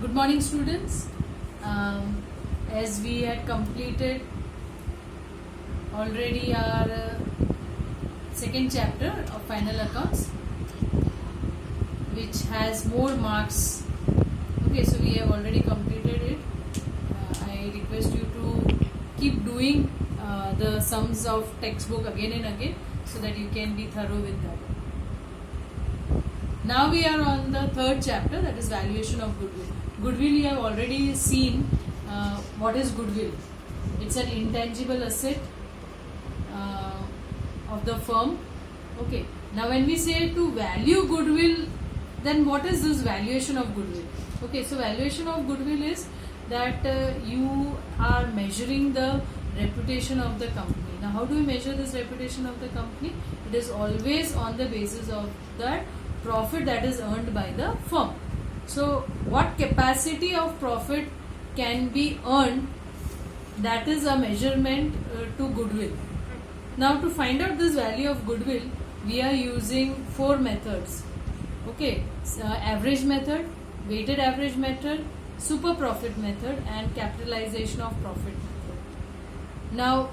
Good morning, students. As we had completed already our second chapter of final accounts, which has more marks. Okay, so we have already completed it. I request you to keep doing the sums of textbook again and again so that you can be thorough with that. Now we are on the third chapter, that is valuation of goodwill. Goodwill, you have already seen what is goodwill. It's an intangible asset of the firm. Okay. Now when we say to value goodwill, then what is this valuation of goodwill? Okay, so valuation of goodwill is that you are measuring the reputation of the company. Now how do we measure this reputation of the company? It is always on the basis of that profit that is earned by the firm. So what capacity of profit can be earned, that is a measurement to goodwill. Now to find out this value of goodwill, we are using four methods. Okay, average method, weighted average method, super profit method and capitalization of profit method. Now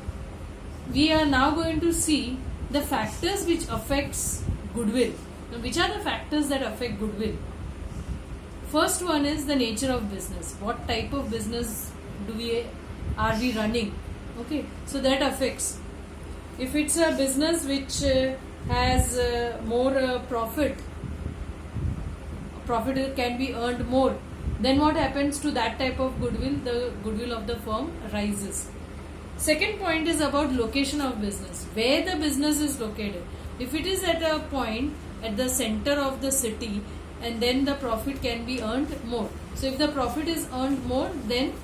we are now going to see the factors which affects goodwill. Now, which are the factors that affect goodwill? First one is the nature of business. What type of business are we running? Okay, so that affects. If it's a business which has more profit can be earned more, then what happens to that type of goodwill? The goodwill of the firm rises. Second point is about location of business, where the business is located. If it is at a point at the center of the city, and then the profit can be earned more. So if the profit is earned more, then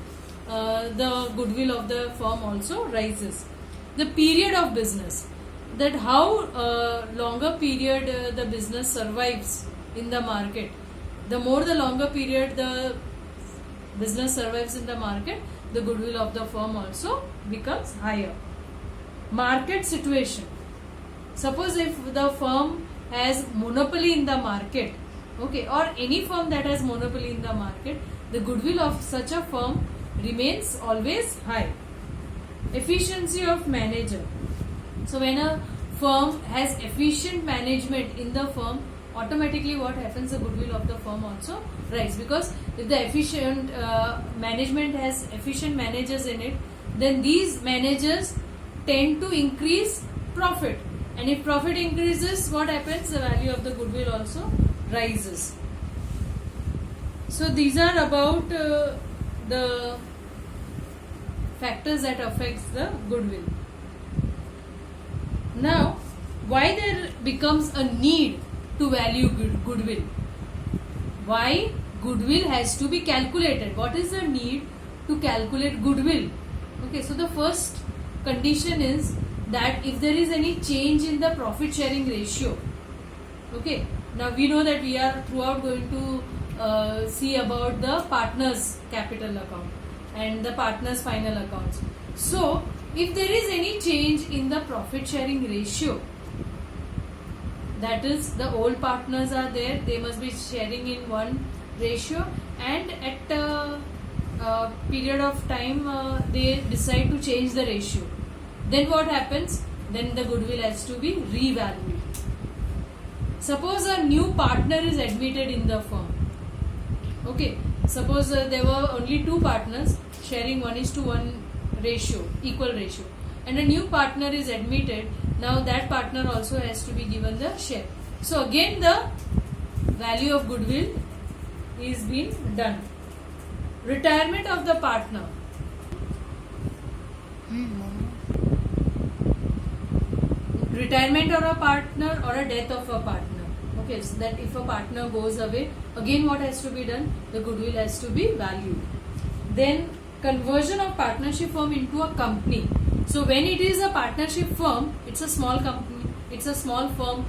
the goodwill of the firm also rises. The period of business, that how longer period the business survives in the market. The more the longer period the business survives in the market, the goodwill of the firm also becomes higher. Market situation. Suppose if the firm has monopoly in the market, okay, or any firm that has monopoly in the market, the goodwill of such a firm remains always high. Efficiency of manager. So when a firm has efficient management in the firm, automatically what happens, the goodwill of the firm also rise, because if the efficient management has efficient managers in it, then these managers tend to increase profit, and if profit increases, what happens, the value of the goodwill also rises. So these are about the factors that affects the goodwill. Now why there becomes a need to value goodwill? Why goodwill has to be calculated? What is the need to calculate goodwill? Okay, so the first condition is that if there is any change in the profit sharing ratio. Okay, now we know that we are throughout going to see about the partners capital account and the partners final accounts. So if there is any change in the profit sharing ratio, that is the old partners are there, they must be sharing in one ratio, and at a period of time they decide to change the ratio, then what happens? Then the goodwill has to be revalued. Suppose a new partner is admitted in the firm. Okay, suppose there were only two partners sharing 1:1 ratio, equal ratio, and a new partner is admitted. Now that partner also has to be given the share. So again the value of goodwill is being done. Retirement of the partner. Retirement of a partner or a death of a partner. Okay, so that if a partner goes away, again what has to be done? The goodwill has to be valued. Then conversion of partnership firm into a company. So when it is a partnership firm, it's a small company, it's a small firm.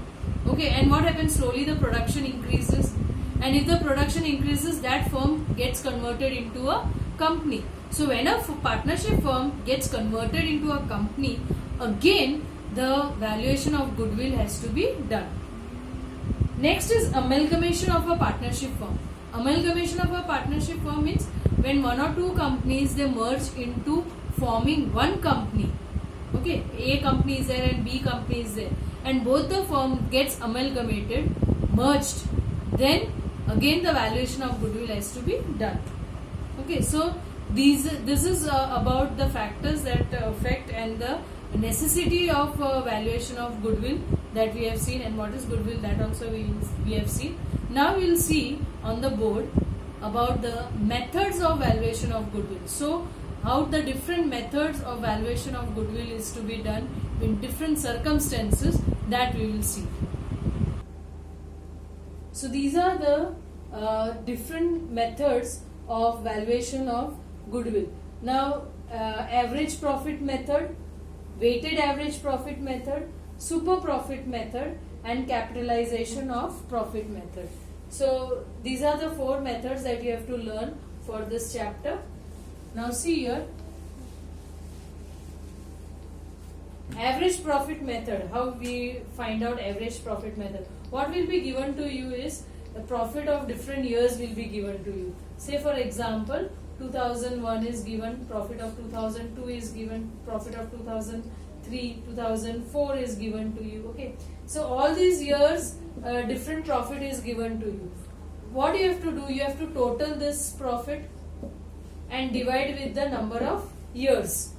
Okay, and what happens? Slowly the production increases, and if the production increases, that firm gets converted into a company. So when a partnership firm gets converted into a company, again the valuation of goodwill has to be done. Next is amalgamation of a partnership firm. Amalgamation of a partnership firm means when one or two companies they merge into forming one company. Okay, A company is there and B company is there, and both the firm gets amalgamated, merged. Then again the valuation of goodwill has to be done. Okay, so this is about the factors that affect and the necessity of valuation of goodwill that we have seen, and what is goodwill that also we have seen. Now we will see on the board about the methods of valuation of goodwill. So how the different methods of valuation of goodwill is to be done in different circumstances, that we will see. So these are the different methods of valuation of goodwill. Now average profit method, weighted average profit method, super profit method, and capitalization of profit method. So these are the 4 methods that you have to learn for this chapter. Now see here, average profit method. How we find out average profit method? What will be given to you is the profit of different years will be given to you. Say for example, 2001 is given, profit of 2002 is given, profit of 2003, 2004 is given to you. Okay, so all these years different profit is given to you. What you have to do, you have to total this profit and divide with the number of years.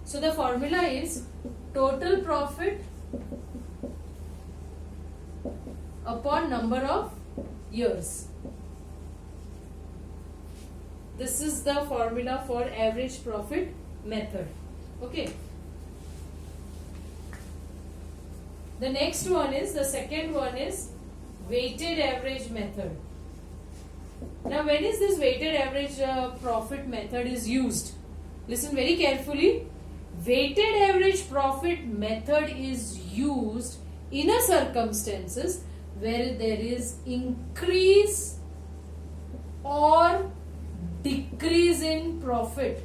So the formula is total profit upon number of years. This is the formula for average profit method. Okay. The next one is, the second one is weighted average method. Now when is this weighted average profit method is used? Listen very carefully. Weighted average profit method is used in a circumstances where there is increase or decrease in profit.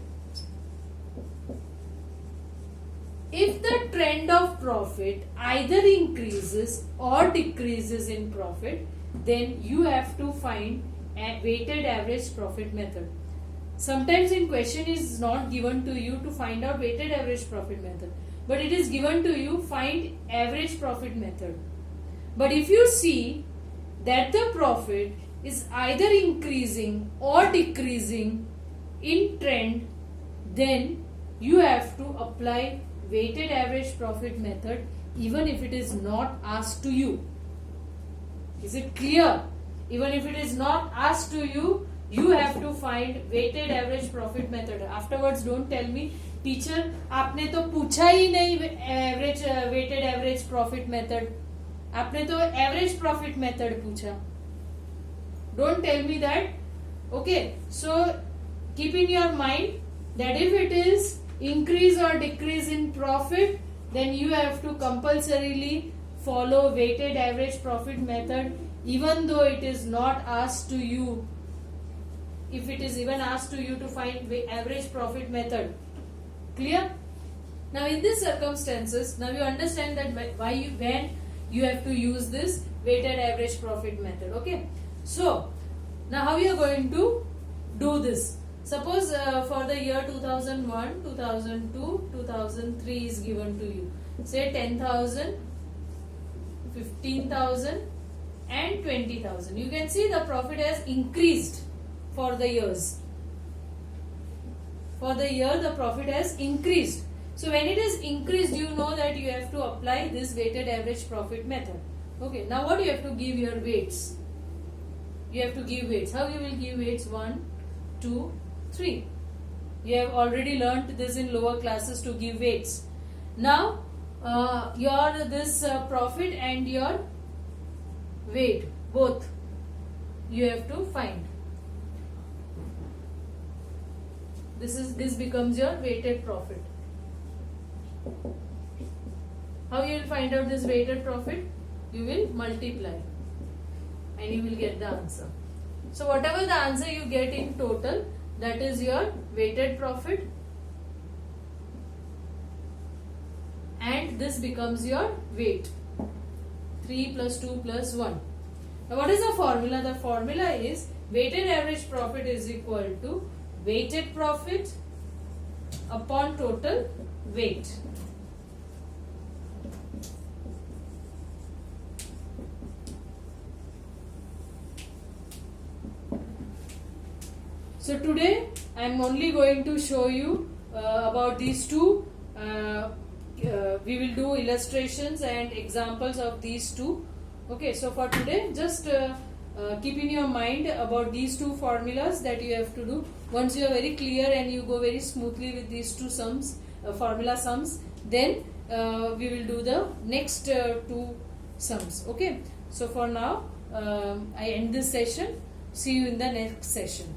If the trend of profit either increases or decreases in profit, then you have to find a weighted average profit method. Sometimes in question is not given to you to find out weighted average profit method, but it is given to you find average profit method. But if you see that the profit is either increasing or decreasing in trend, then you have to apply weighted average profit method even if it is not asked to you. Is it clear? Even if it is not asked to you, you have to find weighted average profit method. Afterwards don't tell me, teacher आपने तो पूछा ही नहीं average weighted average profit method, आपने तो average profit method पूछा. Don't tell me that. Okay, so keep in your mind that if it is increase or decrease in profit, then you have to compulsorily follow weighted average profit method even though it is not asked to you. If it is even asked to you to find average profit method. Clear? Now in these circumstances, now you understand that when you have to use this weighted average profit method. Okay. So now how you are going to do this? Suppose for the year 2001, 2002, 2003 is given to you. Say 10,000, 15,000 and 20,000. You can see the profit has increased for the years. For the year the profit has increased. So when it is increased, you know that you have to apply this weighted average profit method. Okay, now what you have to give your weights? You have to give weights. How you will give weights? 1, 2, 3. You have already learnt this in lower classes to give weights. Now your this profit and your weight both you have to find. This becomes your weighted profit. How you will find out this weighted profit? You will multiply and you will get the answer. So whatever the answer you get in total, that is your weighted profit, and this becomes your weight. 3 plus 2 plus 1. Now what is the formula? The formula is weighted average profit is equal to weighted profit upon total weight. So today I am only going to show you about these two. We will do illustrations and examples of these two. Okay, so for today, just keep in your mind about these two formulas that you have to do. Once you are very clear and you go very smoothly with these two sums, formula sums, then we will do the next two sums. Okay, so for now, I end this session. See you in the next session.